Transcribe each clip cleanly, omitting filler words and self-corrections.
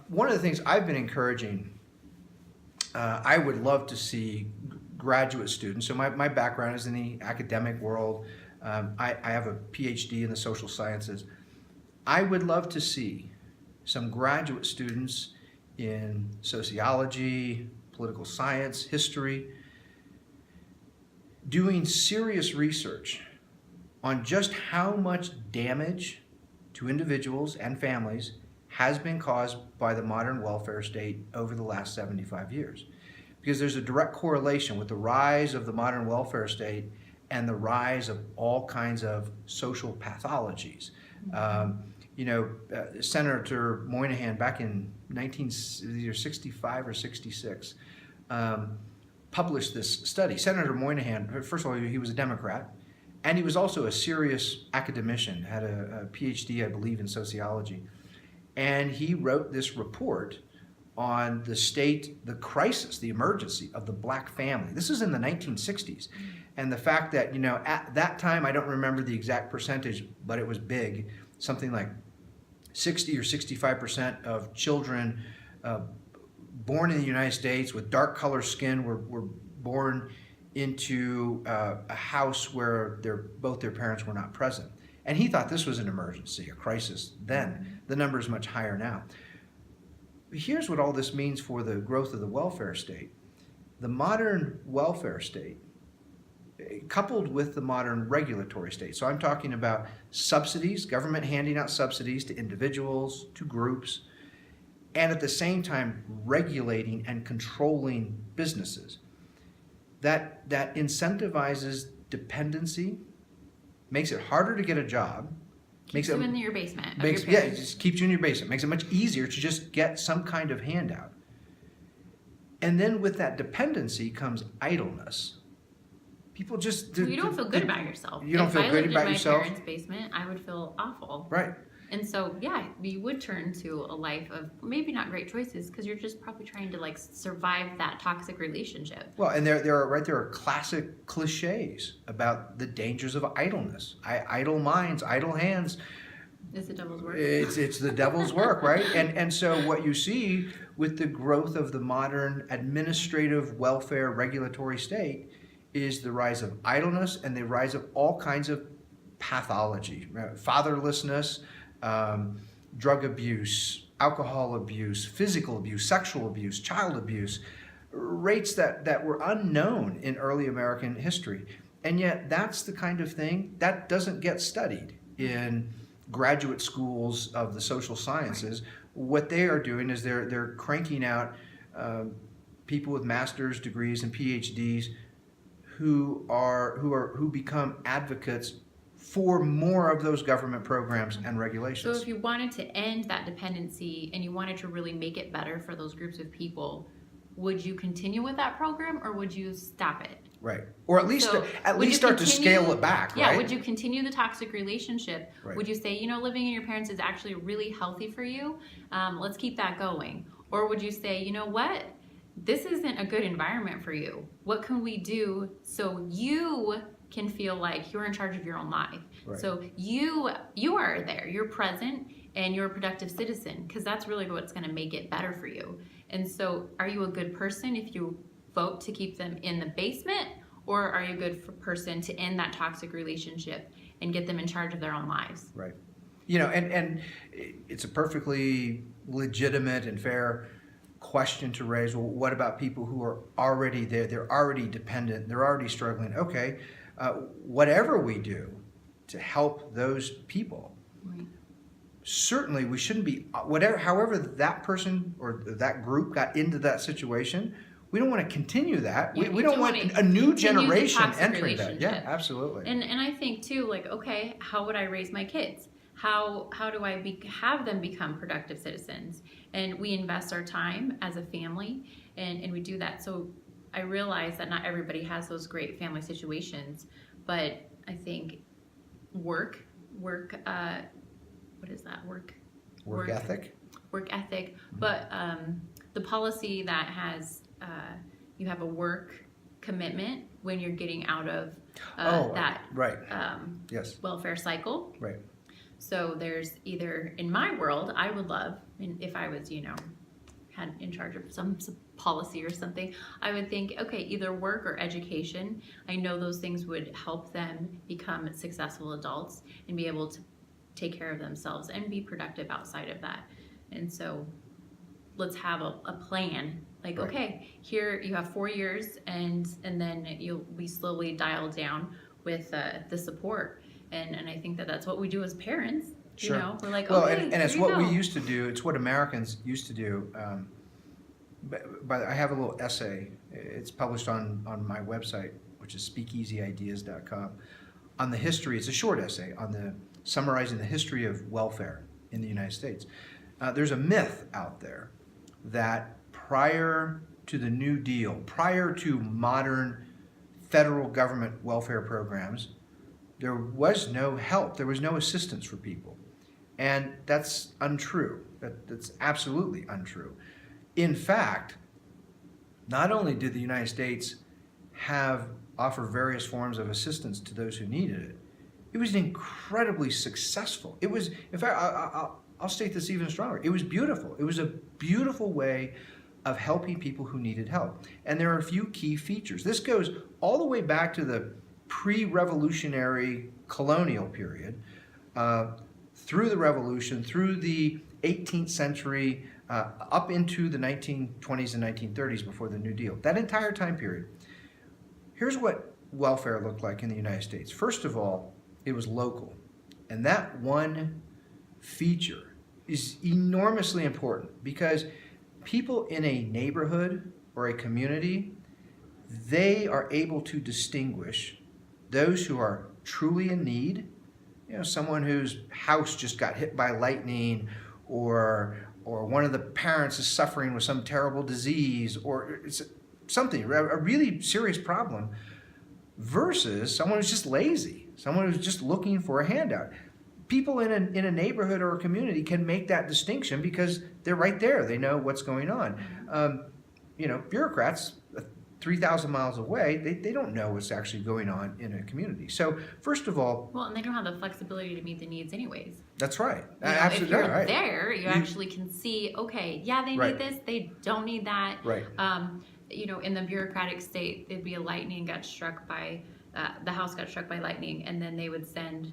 One of the things I've been encouraging, I would love to see graduate students. So my background is in the academic world. I have a PhD in the social sciences. I would love to see some graduate students in sociology, political science, history, doing serious research on just how much damage to individuals and families has been caused by the modern welfare state over the last 75 years. Because there's a direct correlation with the rise of the modern welfare state and the rise of all kinds of social pathologies. Senator Moynihan back in 1965 or 66 published this study. Senator Moynihan, first of all, he was a Democrat, and he was also a serious academician, had a PhD, I believe, in sociology. And he wrote this report on the state, the crisis, the emergency of the black family. This is in the 1960s. And the fact that, at that time, I don't remember the exact percentage, but it was big, something like 60 or 65% of children born in the United States with dark color skin were born into a house where both their parents were not present. And he thought this was an emergency, a crisis then. The number is much higher now. Here's what all this means for the growth of the welfare state. The modern welfare state, coupled with the modern regulatory state. So I'm talking about subsidies, government handing out subsidies to individuals, to groups, and at the same time regulating and controlling businesses. That incentivizes dependency, makes it harder to get a job. Keeps you in your basement. It just keeps you in your basement. Makes it much easier to just get some kind of handout. And then with that dependency comes idleness. People just... you don't feel good about yourself. You don't feel good about yourself. If I lived in my parents' basement, I would feel awful. Right. And so, you would turn to a life of maybe not great choices because you're just probably trying to survive that toxic relationship. Well, and there are classic cliches about the dangers of idleness. Idle minds, idle hands. It's the devil's work. It's the devil's work, right? And so what you see with the growth of the modern administrative welfare regulatory state is the rise of idleness and the rise of all kinds of pathology, fatherlessness, drug abuse, alcohol abuse, physical abuse, sexual abuse, child abuse, rates that were unknown in early American history. And yet that's the kind of thing that doesn't get studied in graduate schools of the social sciences. What they are doing is they're cranking out people with master's degrees and PhDs who become advocates for more of those government programs and regulations. So if you wanted to end that dependency and you wanted to really make it better for those groups of people, would you continue with that program or would you stop it? Right. Or at least start to scale it back, right? Yeah, would you continue the toxic relationship? Right. Would you say, living in your parents is actually really healthy for you? Let's keep that going. Or would you say, you know what? This isn't a good environment for you. What can we do so you can feel like you're in charge of your own life? Right. So you are there, you're present, and you're a productive citizen, because that's really what's going to make it better for you. And so are you a good person if you vote to keep them in the basement, or are you a good person to end that toxic relationship and get them in charge of their own lives? Right. And it's a perfectly legitimate and fair question to raise. Well, what about people who are already there? They're already dependent. They're already struggling. Okay, whatever we do to help those people, Right. Certainly we shouldn't be, however that person or that group got into that situation, we don't want to continue that. Yeah, we don't want a new generation entering that. Yeah, relationship. absolutely. And I think too, okay, how would I raise my kids? How do I have them become productive citizens? And we invest our time as a family, and we do that. So I realize that not everybody has those great family situations, but I think work, what is that? Work ethic. Work ethic, but the policy that has you have a work commitment when you're getting out of that right. Yes. welfare cycle. Right. So there's either, in my world, I would love, and if I was, had in charge of some policy or something, I would think, okay, either work or education. I know those things would help them become successful adults and be able to take care of themselves and be productive outside of that. And so let's have a plan. Like, Right. okay, here you have 4 years, and then we slowly dial down with the support. And I think that that's what we do as parents. Sure. We're like, Well, okay, and it's here you what we go. used to do. It's what Americans used to do. But I have a little essay. It's published on my website, which is speakeasyideas.com, on the history. It's a short essay on summarizing the history of welfare in the United States. There's a myth out there that prior to the New Deal, prior to modern federal government welfare programs, there was no help, there was no assistance for people. And that's untrue. That's absolutely untrue. In fact, not only did the United States offer various forms of assistance to those who needed it, it was incredibly successful. It was, in fact, I'll state this even stronger. It was beautiful. It was a beautiful way of helping people who needed help. And there are a few key features. This goes all the way back to the pre-revolutionary colonial period, through the Revolution, through the 18th century, up into the 1920s and 1930s before the New Deal. That entire time period. Here's what welfare looked like in the United States. First of all, it was local. And that one feature is enormously important because people in a neighborhood or a community, they are able to distinguish those who are truly in need, someone whose house just got hit by lightning, or one of the parents is suffering with some terrible disease, or it's something, a really serious problem, versus someone who's just lazy, someone who's just looking for a handout. People in a neighborhood or a community can make that distinction because they're right there. They know what's going on. Bureaucrats 3,000 miles away, they don't know what's actually going on in a community. So first of all... Well, and they don't have the flexibility to meet the needs anyways. That's right. Absolutely. If you're right. there, you actually can see, okay, yeah, they Right. need this, they don't need that. Right. In the bureaucratic state, it'd be the house got struck by lightning, and then they would send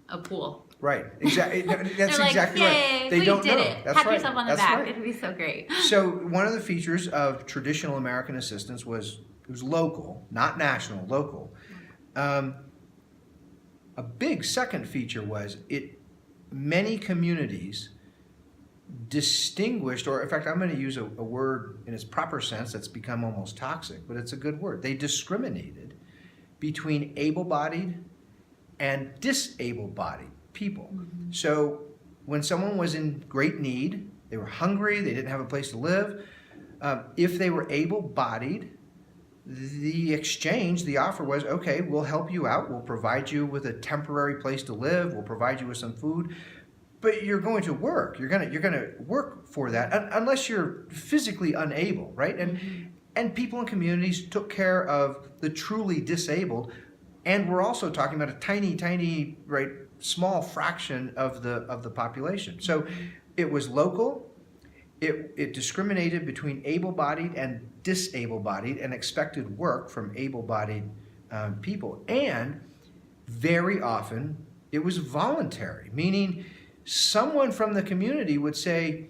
a pool. Right. Exactly. That's They're exactly like, right. yay, They we don't did know. it. That's Pat right. yourself on the That's back. right. It'd be so great. So one of the features of traditional American assistance was local, not national, local. A big second feature was many communities distinguished, or in fact, I'm going to use a word in its proper sense that's become almost toxic, but it's a good word. They discriminated between able-bodied and disable-bodied people. Mm-hmm. So when someone was in great need, they were hungry, they didn't have a place to live, if they were able-bodied, the offer was, okay, we'll help you out, we'll provide you with a temporary place to live, we'll provide you with some food, but you're going to work. You're gonna work for that, unless you're physically unable, right? And people in communities took care of the truly disabled, and we're also talking about a tiny, right, small fraction of the population. So it was local. It discriminated between able-bodied and disable-bodied and expected work from able-bodied people. And very often it was voluntary, meaning someone from the community would say,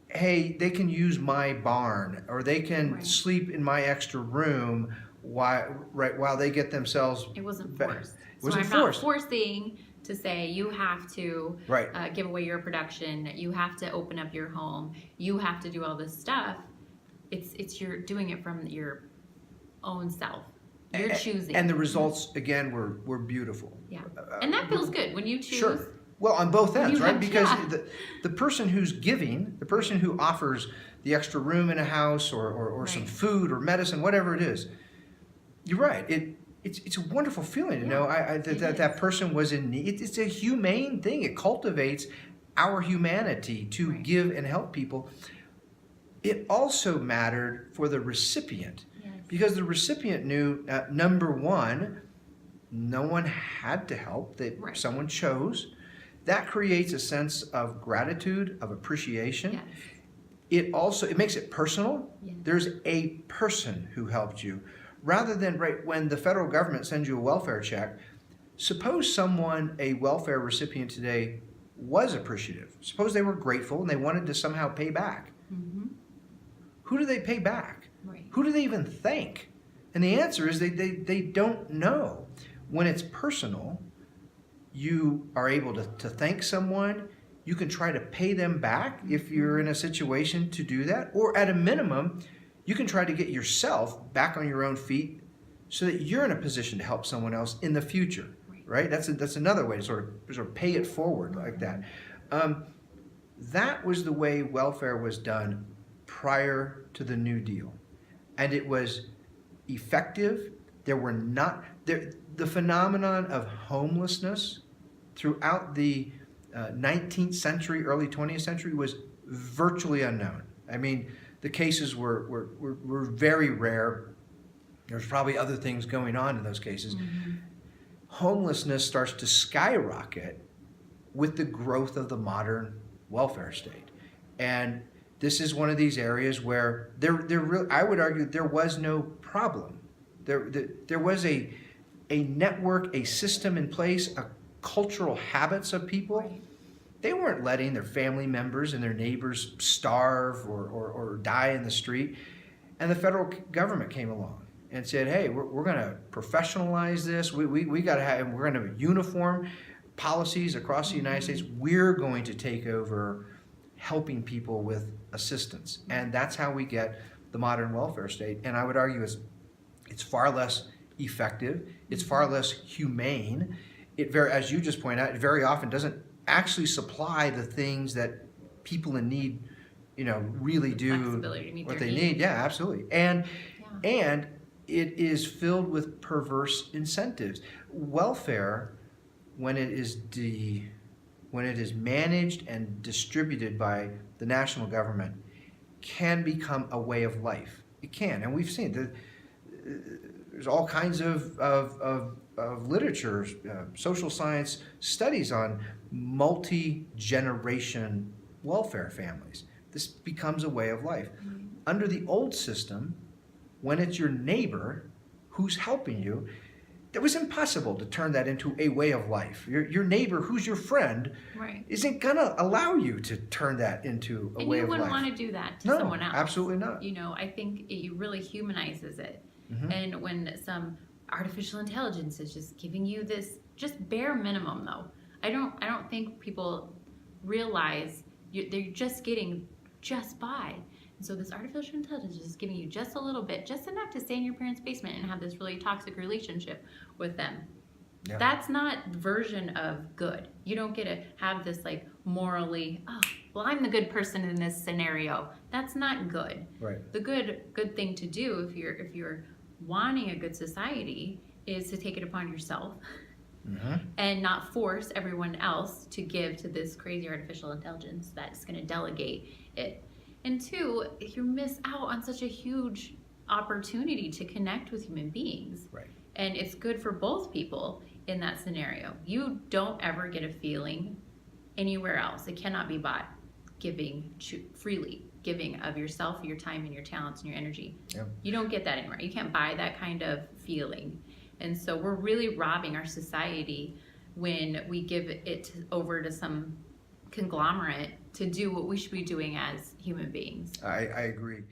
hey, they can use my barn, or they can sleep in my extra room while they get themselves... It wasn't forced. It wasn't I'm forced. Not forcing to say you have to give away your production, you have to open up your home, you have to do all this stuff. It's you're doing it from your own self. You're choosing. And the results, again, were beautiful. Yeah. And that feels good when you choose. Sure. Well, on both ends, right? Because yeah. the person who's giving, the person who offers the extra room in a house or some food or medicine, whatever it is, you're right. It's a wonderful feeling to know that person was in need. It's a humane thing. It cultivates our humanity to give and help people. It also mattered for the recipient, because the recipient knew, number one, no one had to help, that someone chose, that creates a sense of gratitude, of appreciation. Yes. It makes it personal. Yes. There's a person who helped you. Rather than, right, when the federal government sends you a welfare check, suppose someone, a welfare recipient today, was appreciative. Suppose they were grateful and they wanted to somehow pay back. Mm-hmm. Who do they pay back? Right. Who do they even thank? And the answer is they don't know. When it's personal, you are able to thank someone. You can try to pay them back if you're in a situation to do that. Or at a minimum, you can try to get yourself back on your own feet so that you're in a position to help someone else in the future, right? That's another way to sort of pay it forward like that. That was the way welfare was done prior to the New Deal. And it was effective. There were not... the phenomenon of homelessness throughout the 19th century, early 20th century was virtually unknown. I mean, the cases were very rare. There's probably other things going on in those cases. Mm-hmm. Homelessness starts to skyrocket with the growth of the modern welfare state. And this is one of these areas where I would argue there was no problem. There was a network, a system in place, a cultural habits of people. Right. They weren't letting their family members and their neighbors starve or die in the street. And the federal government came along and said, hey, we're going to professionalize this. We got to have, we're going to uniform policies across the United States. We're going to take over helping people with assistance. And that's how we get the modern welfare state. And I would argue it's far less effective. It's far less humane. As you just pointed out, it very often doesn't actually supply the things that people in need, really do what they need. Yeah, absolutely. And it is filled with perverse incentives. Welfare, when it is managed and distributed by the national government, can become a way of life. It can, and we've seen there's all kinds of literature, social science studies on multi-generation welfare families. This becomes a way of life. Mm-hmm. Under the old system, when it's your neighbor who's helping you, it was impossible to turn that into a way of life. Your neighbor, who's your friend, isn't going to allow you to turn that into a way of life. And you wouldn't want to do that to someone else. Absolutely not. I think it really humanizes it. Mm-hmm. And when some artificial intelligence is just giving you this just bare minimum, though, I don't think people realize they're just getting just by. And so this artificial intelligence is giving you just a little bit, just enough to stay in your parents' basement and have this really toxic relationship with them. Yeah. That's not the version of good. You don't get to have this morally, I'm the good person in this scenario. That's not good. Right. The good thing to do if you're wanting a good society is to take it upon yourself. Mm-hmm. And not force everyone else to give to this crazy artificial intelligence that's going to delegate it. And two, you miss out on such a huge opportunity to connect with human beings. Right. And it's good for both people in that scenario. You don't ever get a feeling anywhere else. It cannot be bought. Freely giving of yourself, your time, and your talents and your energy. Yep. You don't get that anywhere. You can't buy that kind of feeling. And so we're really robbing our society when we give it over to some conglomerate to do what we should be doing as human beings. I agree.